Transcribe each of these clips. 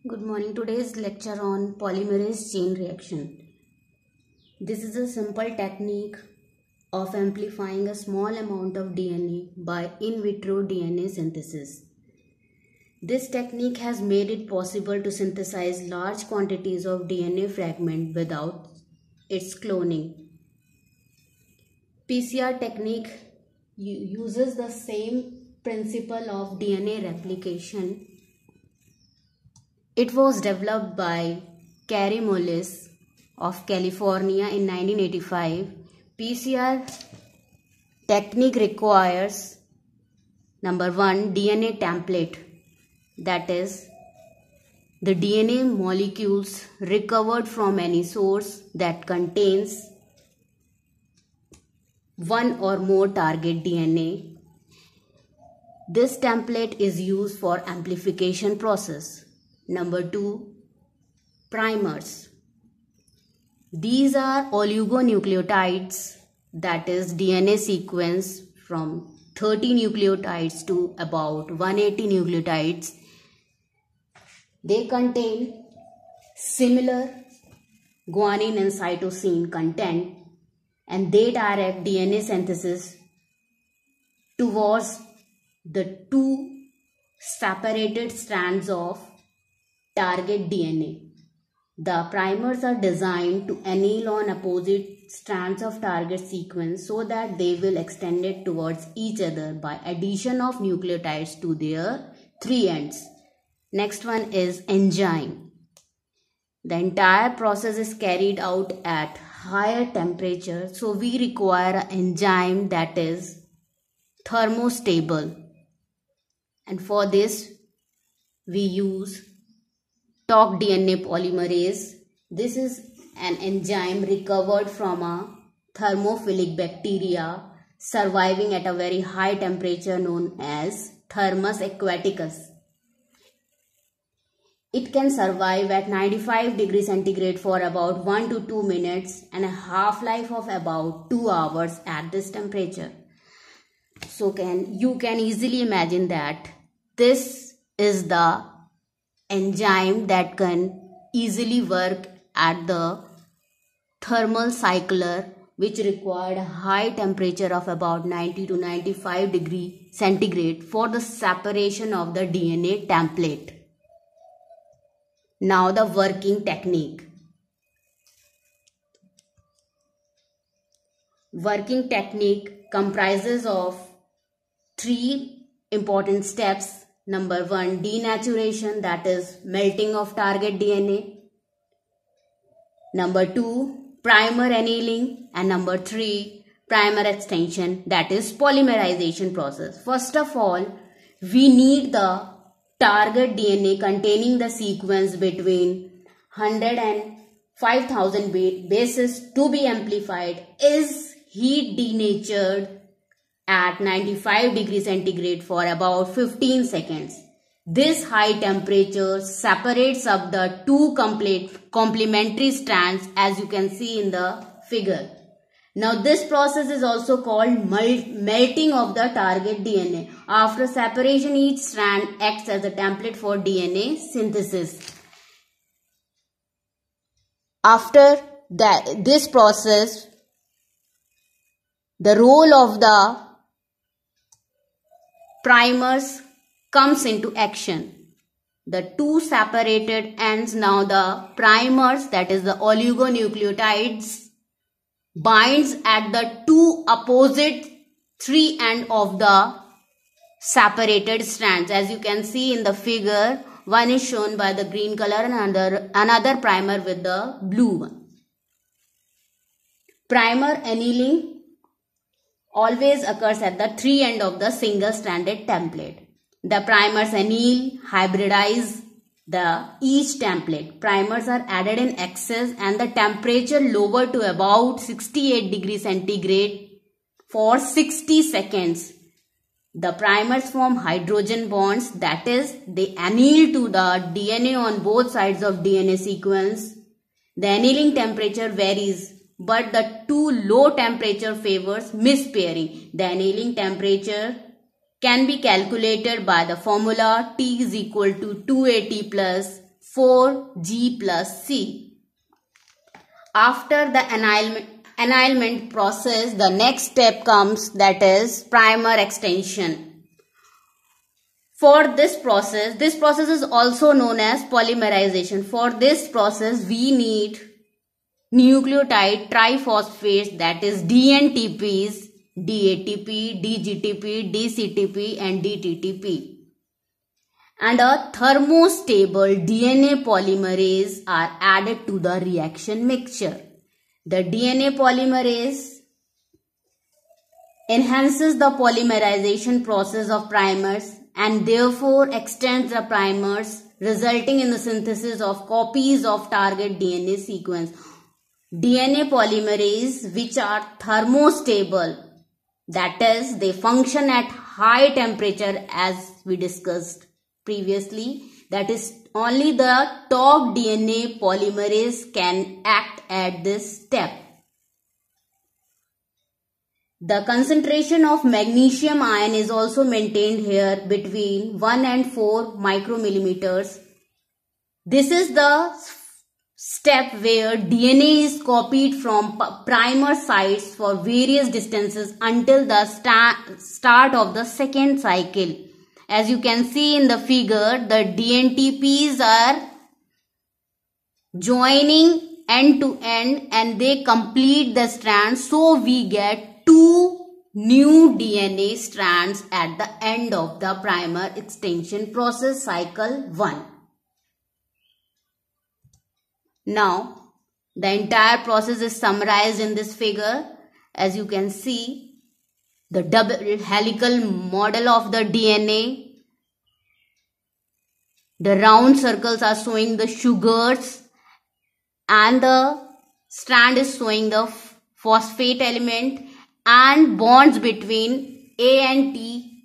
Good morning. Today's lecture on polymerase chain reaction. This is a simple technique of amplifying a small amount of DNA by in vitro DNA synthesis. This technique has made it possible to synthesize large quantities of DNA fragment without its cloning. PCR technique uses the same principle of DNA replication. It was developed by Kary Mullis of California in 1985. PCR technique requires number 1 DNA template, that is the DNA molecules recovered from any source that contains one or more target DNA. This template is used for amplification process. Number 2, primers. These are oligonucleotides, that is DNA sequence from 30 nucleotides to about 180 nucleotides. They contain similar guanine and cytosine content, and they direct DNA synthesis towards the two separated strands of target DNA. The primers are designed to anneal on opposite strands of target sequence so that they will extend it towards each other by addition of nucleotides to their three ends. Next one is enzyme. The entire process is carried out at higher temperature, so we require an enzyme that is thermostable, and for this we use Toc DNA polymerase. This is an enzyme recovered from a thermophilic bacteria surviving at a very high temperature known as Thermus aquaticus. It can survive at 95 degrees centigrade for about 1 to 2 minutes and a half-life of about 2 hours at this temperature. So you can easily imagine that this is the enzyme that can easily work at the thermal cycler, which required a high temperature of about 90 to 95 degree centigrade for the separation of the DNA template. Now the working technique. Working technique comprises of three important steps. Number 1, denaturation, that is melting of target DNA. Number 2, primer annealing. And number 3, primer extension, that is polymerization process. First of all, we need the target DNA containing the sequence between 100 and 5000 bases to be amplified is heat denatured at 95 degrees centigrade for about 15 seconds. This high temperature separates up the two complementary strands, as you can see in the figure. Now this process is also called melting of the target DNA. After separation, each strand acts as a template for DNA synthesis. After this process, the role of the primers comes into action. The two separated ends, now the primers, that is the oligonucleotides, binds at the two opposite three ends of the separated strands. As you can see in the figure, one is shown by the green color and another primer with the blue one. Primer annealing always occurs at the three end of the single stranded template. The primers anneal, hybridize each template. Primers are added in excess and the temperature lowered to about 68 degrees centigrade for 60 seconds. The primers form hydrogen bonds, that is, they anneal to the DNA on both sides of DNA sequence. The annealing temperature varies, but the too low temperature favors mispairing. The annealing temperature can be calculated by the formula T is equal to 280 plus 4G plus C. After the annulment process, the next step comes, that is primer extension. For this process is also known as polymerization. For this process, we need nucleotide triphosphates, that is DNTPs, DATP, DGTP, DCTP and DTTP. And a thermostable DNA polymerase are added to the reaction mixture. The DNA polymerase enhances the polymerization process of primers and therefore extends the primers, resulting in the synthesis of copies of target DNA sequence. DNA polymerase, which are thermostable, that is, they function at high temperature as we discussed previously. That is, only the top DNA polymerase can act at this step. The concentration of magnesium ion is also maintained here between 1 and 4 micromillimeters. This is the step where DNA is copied from primer sites for various distances until the start of the second cycle. As you can see in the figure, the DNTPs are joining end to end and they complete the strands, so we get 2 new DNA strands at the end of the primer extension process cycle 1. Now, the entire process is summarized in this figure. As you can see, the double helical model of the DNA. The round circles are showing the sugars and the strand is showing the phosphate element, and bonds between A and T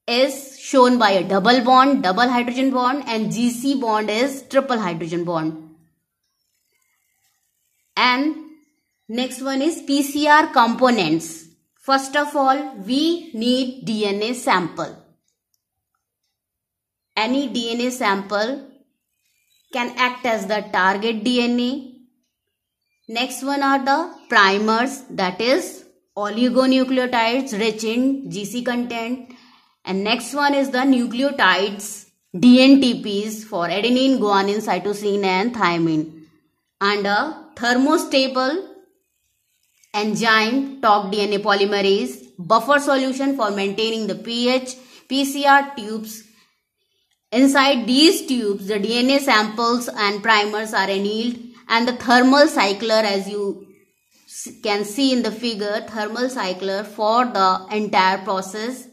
is shown by a double bond, double hydrogen bond, and GC bond is triple hydrogen bond. And next one is PCR components. First of all, we need DNA sample. Any DNA sample can act as the target DNA. Next one are the primers, that is oligonucleotides rich in GC content. And next one is the nucleotides, DNTPs for adenine, guanine, cytosine and thymine. And a thermostable enzyme, TOC DNA polymerase, buffer solution for maintaining the pH, PCR tubes. Inside these tubes, the DNA samples and primers are annealed, and the thermal cycler, as you can see in the figure, thermal cycler for the entire process.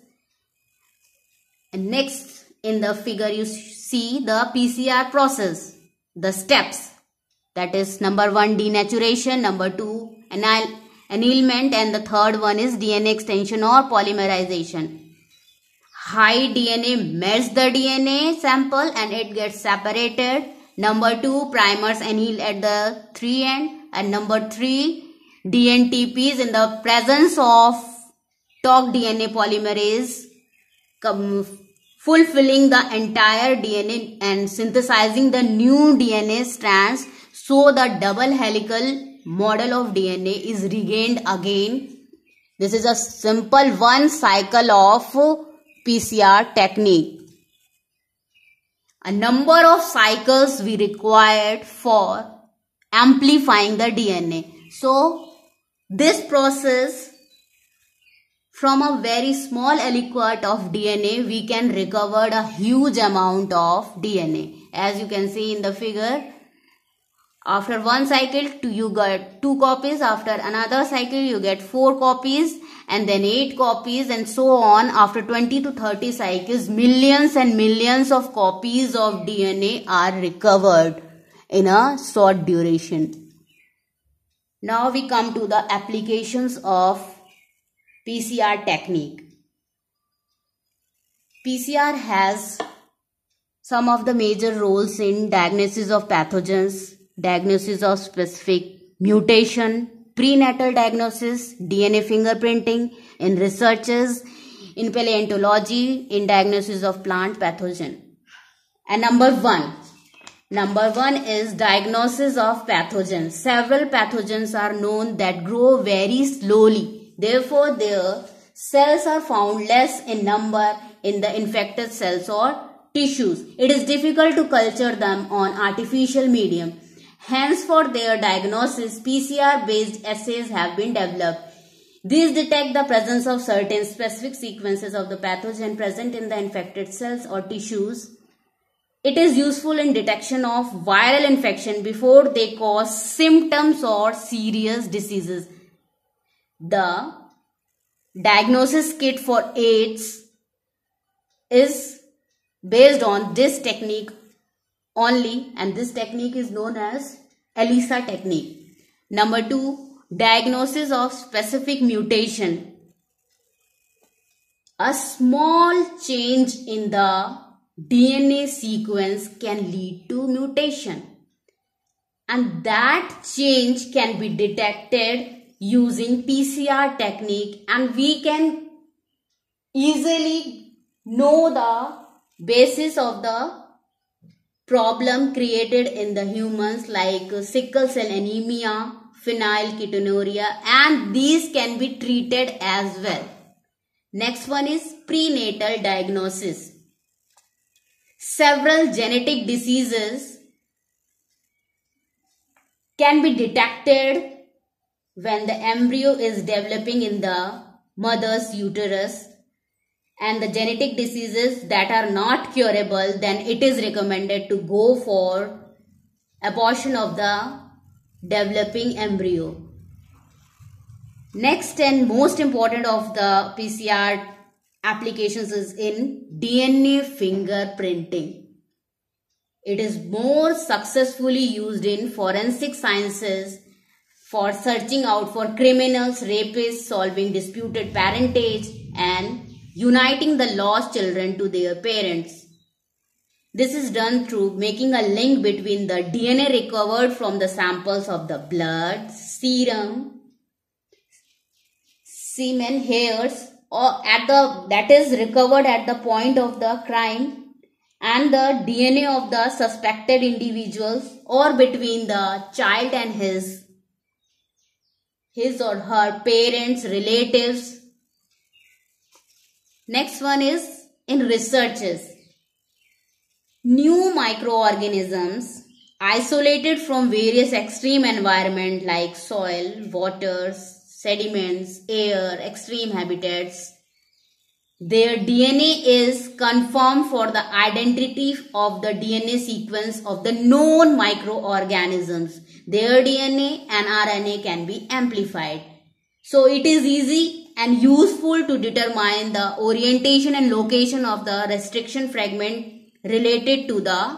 And next in the figure you see the PCR process, the steps, that is number 1 denaturation, number 2 annealment, and the third one is DNA extension or polymerization. High DNA melts the DNA sample and it gets separated. Number 2, primers anneal at the 3 end, and number 3, DNTPs in the presence of TOC DNA polymerase fulfilling the entire DNA and synthesizing the new DNA strands, so the double helical model of DNA is regained again. This is a simple one cycle of PCR technique. A number of cycles we required for amplifying the DNA. So this process, from a very small aliquot of DNA, we can recover a huge amount of DNA. As you can see in the figure, after one cycle you get 2 copies, after another cycle you get 4 copies, and then 8 copies, and so on. After 20 to 30 cycles, millions and millions of copies of DNA are recovered in a short duration. Now we come to the applications of PCR technique. PCR has some of the major roles in diagnosis of pathogens, diagnosis of specific mutation, prenatal diagnosis, DNA fingerprinting, in researches, in paleontology, in diagnosis of plant pathogen. And number 1, Number one is diagnosis of pathogens. Several pathogens are known that grow very slowly. Therefore, their cells are found less in number in the infected cells or tissues. It is difficult to culture them on artificial medium. Hence, for their diagnosis, PCR-based assays have been developed. These detect the presence of certain specific sequences of the pathogen present in the infected cells or tissues. It is useful in detection of viral infection before they cause symptoms or serious diseases. The diagnosis kit for AIDS is based on this technique only, and this technique is known as ELISA technique. Number two, diagnosis of specific mutation. A small change in the DNA sequence can lead to mutation, and that change can be detected using PCR technique, and we can easily know the basis of the problem created in the humans like sickle cell anemia, phenylketonuria, and these can be treated as well. Next one is prenatal diagnosis. Several genetic diseases can be detected when the embryo is developing in the mother's uterus, and the genetic diseases that are not curable, then it is recommended to go for abortion of the developing embryo. Next and most important of the PCR applications is in DNA fingerprinting. It is more successfully used in forensic sciences for searching out for criminals, rapists, solving disputed parentage, and uniting the lost children to their parents. This is done through making a link between the DNA recovered from the samples of the blood, serum, semen, hairs, or that is recovered at the point of the crime, and the DNA of the suspected individuals, or between the child and his or her parents, relatives. Next one is in researches. New microorganisms isolated from various extreme environments like soil, waters, sediments, air, extreme habitats. Their DNA is confirmed for the identity of the DNA sequence of the known microorganisms. Their DNA and RNA can be amplified. So it is easy and useful to determine the orientation and location of the restriction fragment related to the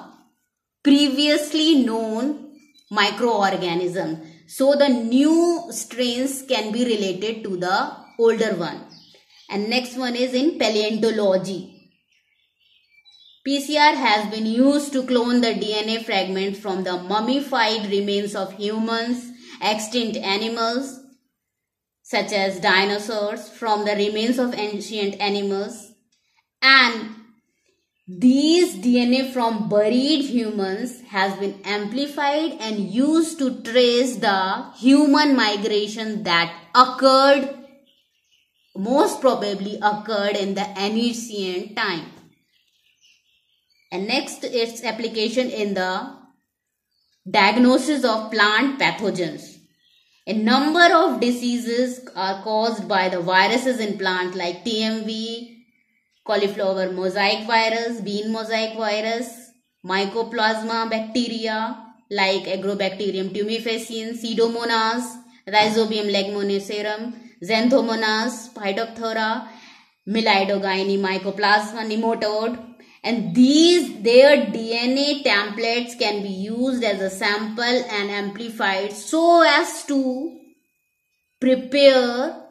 previously known microorganism. So the new strains can be related to the older one. And next one is in paleontology. PCR has been used to clone the DNA fragments from the mummified remains of humans, extinct animals such as dinosaurs, from the remains of ancient animals, and these DNA from buried humans has been amplified and used to trace the human migration that occurred, most probably occurred in the ancient time. And next, its application in the diagnosis of plant pathogens. A number of diseases are caused by the viruses in plants like TMV, cauliflower mosaic virus, bean mosaic virus, mycoplasma bacteria like Agrobacterium tumefaciens, Pseudomonas, Rhizobium leguminosarum, Xanthomonas, Phytophthora, Mylidogyne mycoplasma, nematode. And their DNA templates can be used as a sample and amplified so as to prepare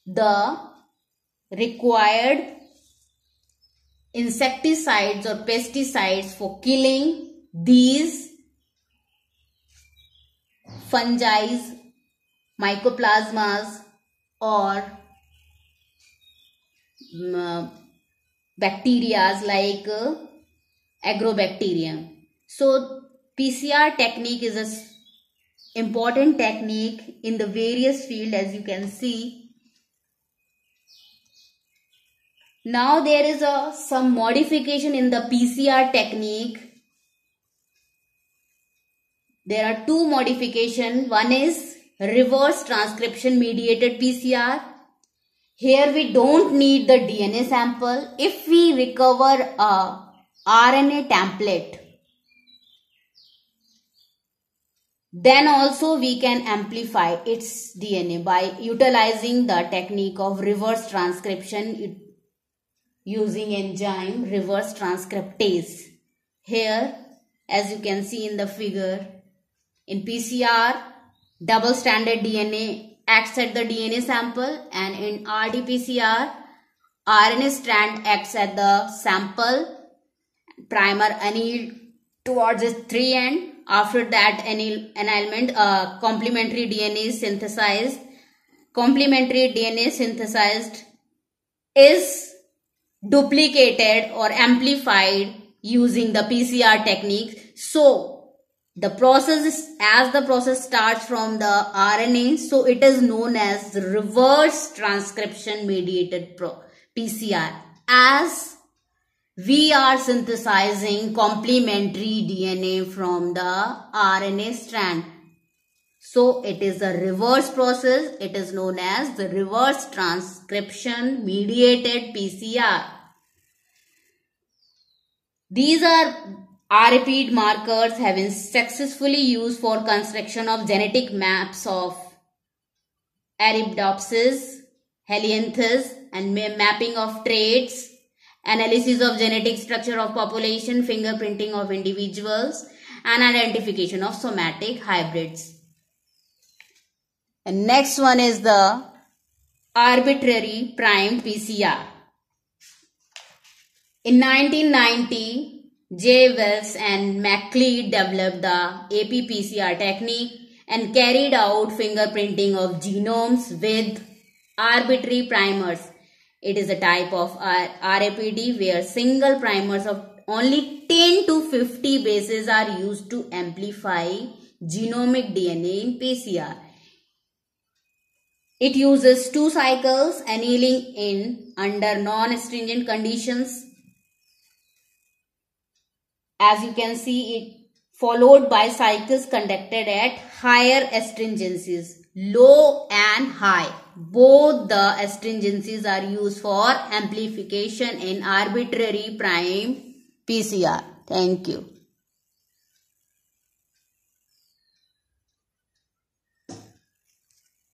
the required insecticides or pesticides for killing these fungi, mycoplasmas, or bacteria like agrobacterium. So PCR technique is a important technique in the various field, as you can see. Now there is some modification in the PCR technique. There are two modifications. One is reverse transcription mediated PCR. Here we don't need the DNA sample. If we recover a RNA template, then also we can amplify its DNA by utilizing the technique of reverse transcription using enzyme reverse transcriptase. Here, as you can see in the figure, in PCR, double stranded DNA acts at the DNA sample, and in RT-PCR, RNA strand acts at the sample. Primer annealed towards its 3 end. After that annulment, complementary DNA is synthesized. Complementary DNA synthesized is duplicated or amplified using the PCR technique. So the process is, as the process starts from the RNA, so it is known as reverse transcription mediated PCR, as we are synthesizing complementary DNA from the RNA strand. So it is a reverse process. It is known as the reverse transcription mediated PCR. These are repeat markers have been successfully used for construction of genetic maps of Arabidopsis, Helianthus, and mapping of traits, analysis of genetic structure of population, fingerprinting of individuals, and identification of somatic hybrids. And next one is the arbitrary prime PCR. In 1990, J. Wells and MacLeod developed the AP-PCR technique and carried out fingerprinting of genomes with arbitrary primers. It is a type of RAPD where single primers of only 10 to 50 bases are used to amplify genomic DNA in PCR. It uses 2 cycles, annealing in under non-stringent conditions. As you can see, it followed by cycles conducted at higher astringencies, low and high. Both the astringencies are used for amplification in arbitrary prime PCR. Thank you.